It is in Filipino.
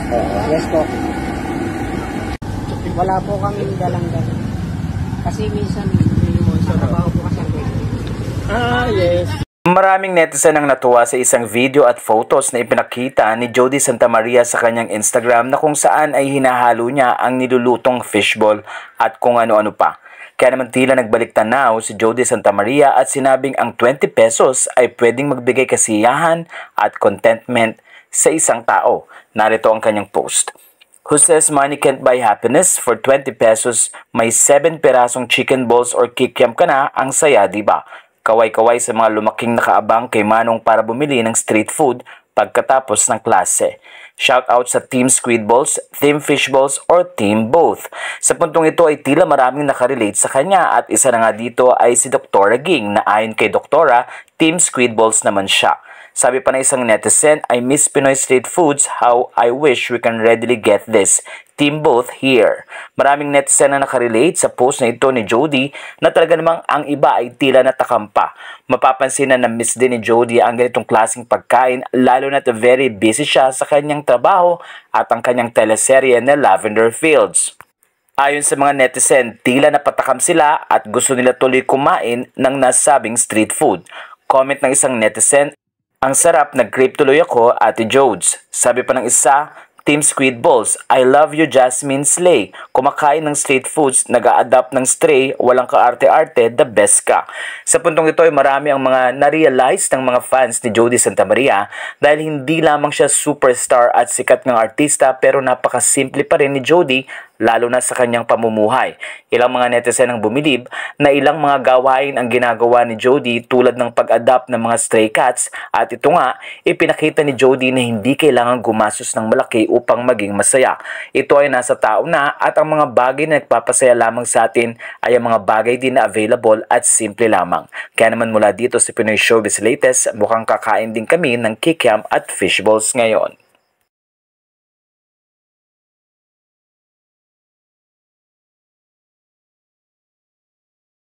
Yes po. Wala po kami dalang ganun. Kasi minsan yung sa trabaho po kasi ang yes. Maraming netizen ang natuwa sa isang video at photos na ipinakita ni Jody Santa Maria sa kanyang Instagram na kung saan ay hinahalo niya ang nilulutong fishball at kung ano-ano pa. Kaya naman tila nagbalik tanaw si Jody Santa Maria at sinabing ang 20 pesos ay pwedeng magbigay kasiyahan at contentment sa isang tao. Narito ang kanyang post. Who says money can't buy happiness? For 20 pesos, may 7 pirasong chicken balls or kikiam ka na, ang saya, diba? Kaway-kaway sa mga lumaking nakaabang kay Manong para bumili ng street food pagkatapos ng klase. Shout out sa Team Squid Balls, Team Fish Balls, or Team Both. Sa puntong ito ay tila maraming nakarelate sa kanya at isa na nga dito ay si Dr. Ging na ayon kay Doktora, Team Squid Balls naman siya. Sabi pa na isang netizen, I miss Pinoy street foods, how I wish we can readily get this. Team Both here. Maraming netizen na nakarelate sa post na ito ni Jody na talaga namang ang iba ay tila natakampa. Mapapansin na na-miss din ni Jody ang ganitong klaseng pagkain lalo na't very busy siya sa kanyang trabaho at ang kanyang teleserye na Lavender Fields. Ayon sa mga netizen, tila napatakam sila at gusto nila tuloy kumain ng nasabing street food. Comment ng isang netizen, ang sarap, nag-crave tuloy ako, Ate Jodes. Sabi pa ng isa, Team Squid Balls, I love you Jasmine Slay. Kumakain ng street foods, nag-a-adapt ng stray, walang kaarte-arte, the best ka. Sa puntong ito ay marami ang mga na-realize ng mga fans ni Jody Santa Maria dahil hindi lamang siya superstar at sikat ng artista pero napakasimple pa rin ni Jody lalo na sa kanyang pamumuhay. Ilang mga netizen ang bumilib na ilang mga gawain ang ginagawa ni Jody tulad ng pag-adapt ng mga stray cats at ito nga, ipinakita ni Jody na hindi kailangan gumastos ng malaki upang maging masaya. Ito ay nasa tao na at ang mga bagay na nagpapasaya lamang sa atin ay ang mga bagay din na available at simple lamang. Kaya naman mula dito sa Pinoy Showbiz Latest, mukhang kakain din kami ng kikiam at fishballs ngayon.